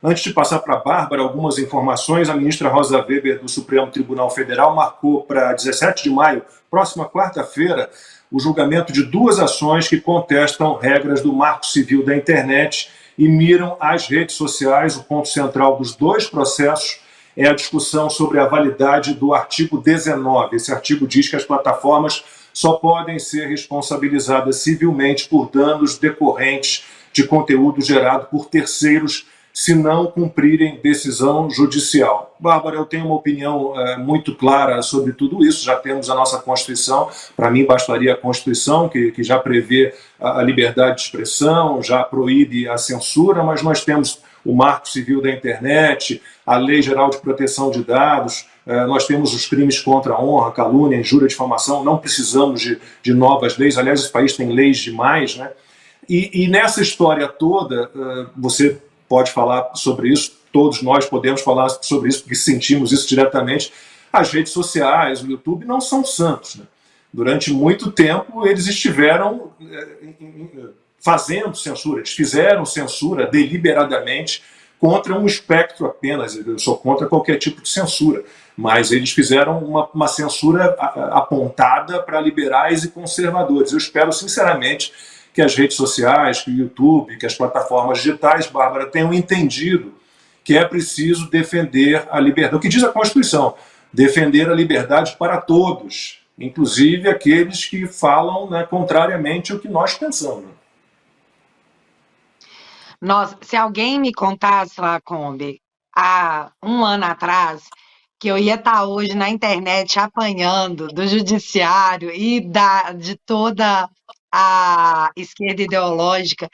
Antes de passar para a Bárbara, algumas informações. A ministra Rosa Weber, do Supremo Tribunal Federal, marcou para 17 de maio, próxima quarta-feira, o julgamento de duas ações que contestam regras do Marco Civil da Internet e miram as redes sociais. O ponto central dos dois processos é a discussão sobre a validade do artigo 19. Esse artigo diz que as plataformas só podem ser responsabilizadas civilmente por danos decorrentes de conteúdo gerado por terceiros se não cumprirem decisão judicial. Bárbara, eu tenho uma opinião muito clara sobre tudo isso. Já temos a nossa Constituição. Para mim, bastaria a Constituição, que já prevê a liberdade de expressão, já proíbe a censura, mas nós temos o Marco Civil da Internet, a Lei Geral de Proteção de Dados, nós temos os crimes contra a honra, calúnia, injúria, difamação. Não precisamos de novas leis. Aliás, esse país tem leis demais, né? E nessa história toda, você pode falar sobre isso, todos nós podemos falar sobre isso, porque sentimos isso diretamente. As redes sociais, o YouTube não são santos, né? Durante muito tempo eles estiveram fazendo censura, eles fizeram censura deliberadamente contra um espectro apenas. Eu sou contra qualquer tipo de censura, mas eles fizeram uma censura apontada para liberais e conservadores. Eu espero sinceramente que as redes sociais, que o YouTube, que as plataformas digitais, Bárbara, tenham entendido que é preciso defender a liberdade. O que diz a Constituição? Defender a liberdade para todos, inclusive aqueles que falam, né, contrariamente ao que nós pensamos. Nossa, se alguém me contasse, Lacombe, há um ano atrás, que eu ia estar hoje na internet apanhando do judiciário e de toda a esquerda ideológica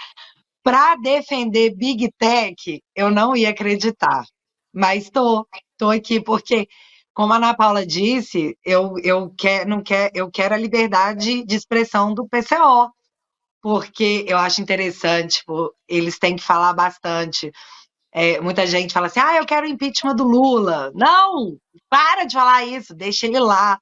para defender Big Tech, eu não ia acreditar. Mas estou aqui porque, como a Ana Paula disse, eu quero a liberdade de expressão do PCO, porque eu acho interessante, tipo, eles têm que falar bastante. Muita gente fala assim, eu quero o impeachment do Lula. Não, para de falar isso, deixa ele lá,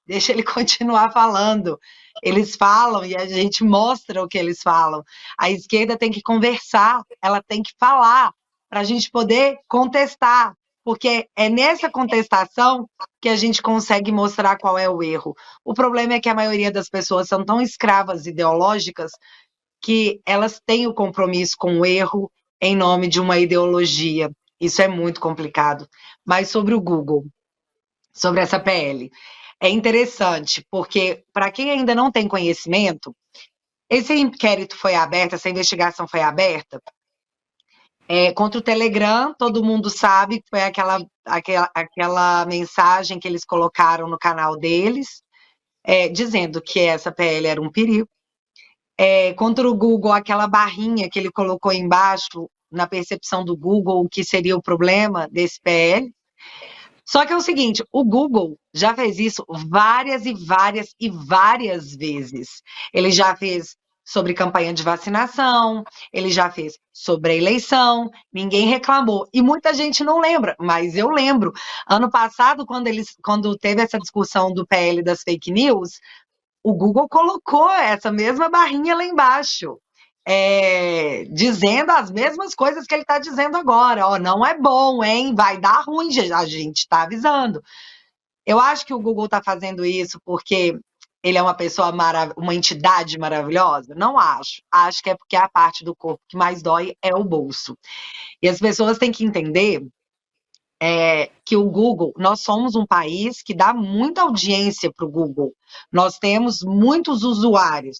deixa ele continuar falando. Eles falam e a gente mostra o que eles falam. A esquerda tem que conversar, ela tem que falar para a gente poder contestar, porque é nessa contestação que a gente consegue mostrar qual é o erro. O problema é que a maioria das pessoas são tão escravas ideológicas que elas têm o compromisso com o erro em nome de uma ideologia. Isso é muito complicado. Mas sobre o Google, sobre essa PL, é interessante, porque para quem ainda não tem conhecimento, esse inquérito foi aberto, essa investigação foi aberta contra o Telegram. Todo mundo sabe que foi aquela mensagem que eles colocaram no canal deles, dizendo que essa PL era um perigo. Contra o Google, aquela barrinha que ele colocou embaixo, na percepção do Google, o que seria o problema desse PL. Só que é o seguinte, o Google já fez isso várias e várias e várias vezes. Ele já fez sobre campanha de vacinação, ele já fez sobre a eleição, ninguém reclamou. E muita gente não lembra, mas eu lembro. Ano passado, quando teve essa discussão do PL das fake news, o Google colocou essa mesma barrinha lá embaixo, dizendo as mesmas coisas que ele está dizendo agora. Não é bom, hein? Vai dar ruim, a gente está avisando. Eu acho que o Google está fazendo isso porque ele é uma pessoa uma entidade maravilhosa? Não acho. Acho que é porque a parte do corpo que mais dói é o bolso. E as pessoas têm que entender que o Google, nós somos um país que dá muita audiência para o Google. Nós temos muitos usuários.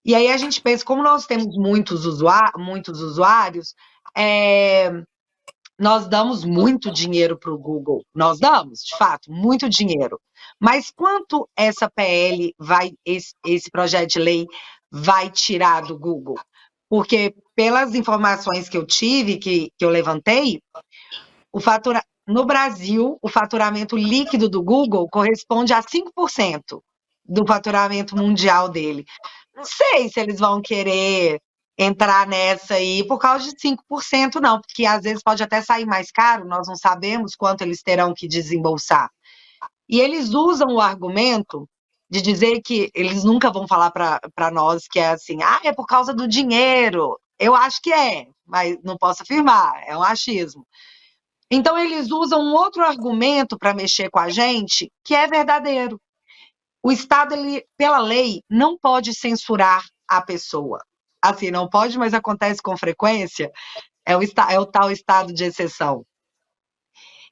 E aí a gente pensa, como nós temos muitos usuários, nós damos muito dinheiro para o Google. Nós damos, de fato, muito dinheiro. Mas quanto essa PL esse projeto de lei vai tirar do Google? Porque pelas informações que eu tive, que eu levantei, no Brasil, o faturamento líquido do Google corresponde a 5% do faturamento mundial dele. Não sei se eles vão querer entrar nessa aí por causa de 5%, não, porque às vezes pode até sair mais caro, nós não sabemos quanto eles terão que desembolsar. E eles usam o argumento de dizer que eles nunca vão falar para nós que é assim, é por causa do dinheiro. Eu acho que mas não posso afirmar, é um achismo. Então, eles usam um outro argumento para mexer com a gente, que é verdadeiro. O Estado, ele, pela lei, não pode censurar a pessoa. Assim, não pode, mas acontece com frequência, é o tal estado de exceção.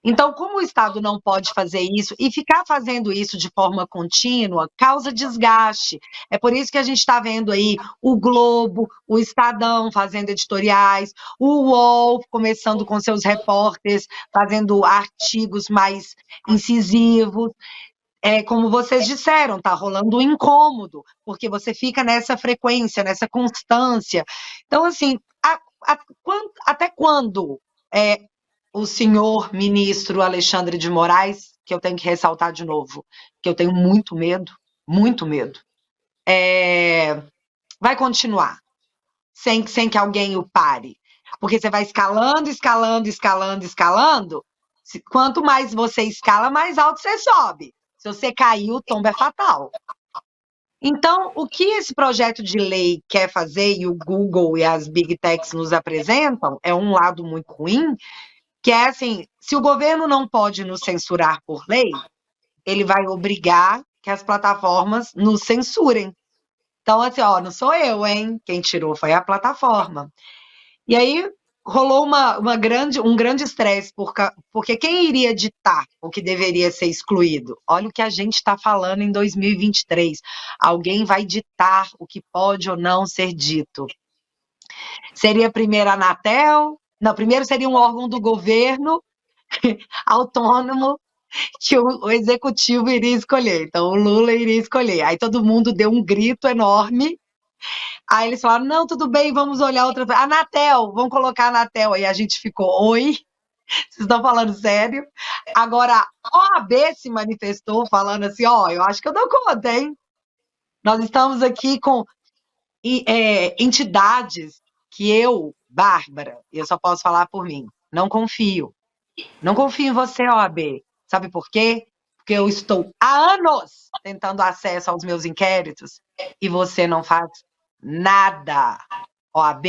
Então, como o Estado não pode fazer isso e ficar fazendo isso de forma contínua, causa desgaste. É por isso que a gente está vendo aí o Globo, o Estadão fazendo editoriais, o UOL começando com seus repórteres, fazendo artigos mais incisivos. Como vocês disseram, está rolando um incômodo, porque você fica nessa frequência, nessa constância. Então, assim, até quando o senhor ministro Alexandre de Moraes, que eu tenho que ressaltar de novo, que eu tenho muito medo, vai continuar, sem que alguém o pare. Porque você vai escalando, escalando, escalando, escalando. Quanto mais você escala, mais alto você sobe. Se você cair, o tombo é fatal. Então, o que esse projeto de lei quer fazer, e o Google e as Big Techs nos apresentam, é um lado muito ruim, que é assim, se o governo não pode nos censurar por lei, ele vai obrigar que as plataformas nos censurem. Então, assim, ó, não sou eu, hein? Quem tirou foi a plataforma. E aí rolou um grande estresse, porque quem iria ditar o que deveria ser excluído? Olha o que a gente está falando em 2023. Alguém vai ditar o que pode ou não ser dito. Seria primeiro a Anatel? Não, primeiro seria um órgão do governo autônomo que o executivo iria escolher. Então, o Lula iria escolher. Aí todo mundo deu um grito enorme. Aí eles falaram, não, tudo bem, vamos olhar outra... Anatel, vamos colocar a Anatel. Aí a gente ficou, oi? Vocês estão falando sério? Agora, a OAB se manifestou falando assim, ó, eu acho que eu dou conta, hein? Nós estamos aqui com entidades que eu, Bárbara, eu só posso falar por mim, não confio. Não confio em você, OAB. Sabe por quê? Porque eu estou há anos tentando acesso aos meus inquéritos e você não faz nada. OAB,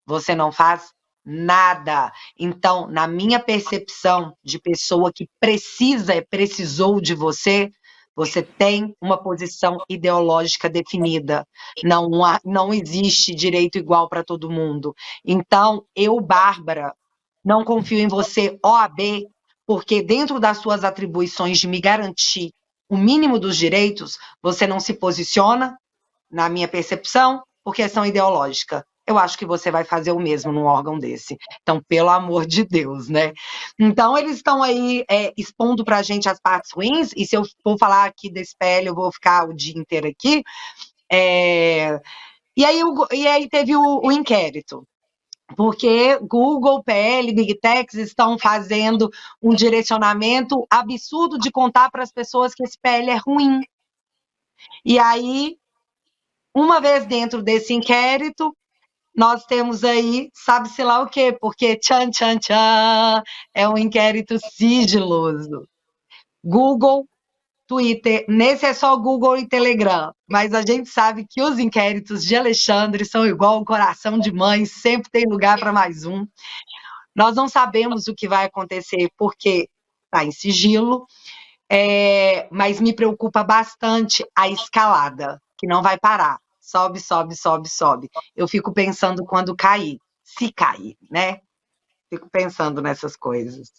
você não faz nada. Então, na minha percepção de pessoa que precisou de você, você tem uma posição ideológica definida. Não existe direito igual para todo mundo. Então, eu, Bárbara, não confio em você, OAB, porque dentro das suas atribuições de me garantir o mínimo dos direitos, você não se posiciona, na minha percepção, por questão ideológica. Eu acho que você vai fazer o mesmo num órgão desse. Então, pelo amor de Deus, né? Então, eles estão aí expondo para a gente as partes ruins, e se eu for falar aqui desse PL, eu vou ficar o dia inteiro aqui. E aí teve o inquérito. Porque Google, PL, Big Techs estão fazendo um direcionamento absurdo de contar para as pessoas que esse PL é ruim. E aí, uma vez dentro desse inquérito, nós temos aí, sabe-se lá o quê? Porque, tchan, tchan, tchan, é um inquérito sigiloso. Google, Twitter, nesse é só Google e Telegram, mas a gente sabe que os inquéritos de Alexandre são igual o coração de mãe, sempre tem lugar para mais um. Nós não sabemos o que vai acontecer porque está em sigilo, mas me preocupa bastante a escalada, que não vai parar. Sobe, sobe, sobe, sobe. Eu fico pensando quando cair, se cair, né? Fico pensando nessas coisas.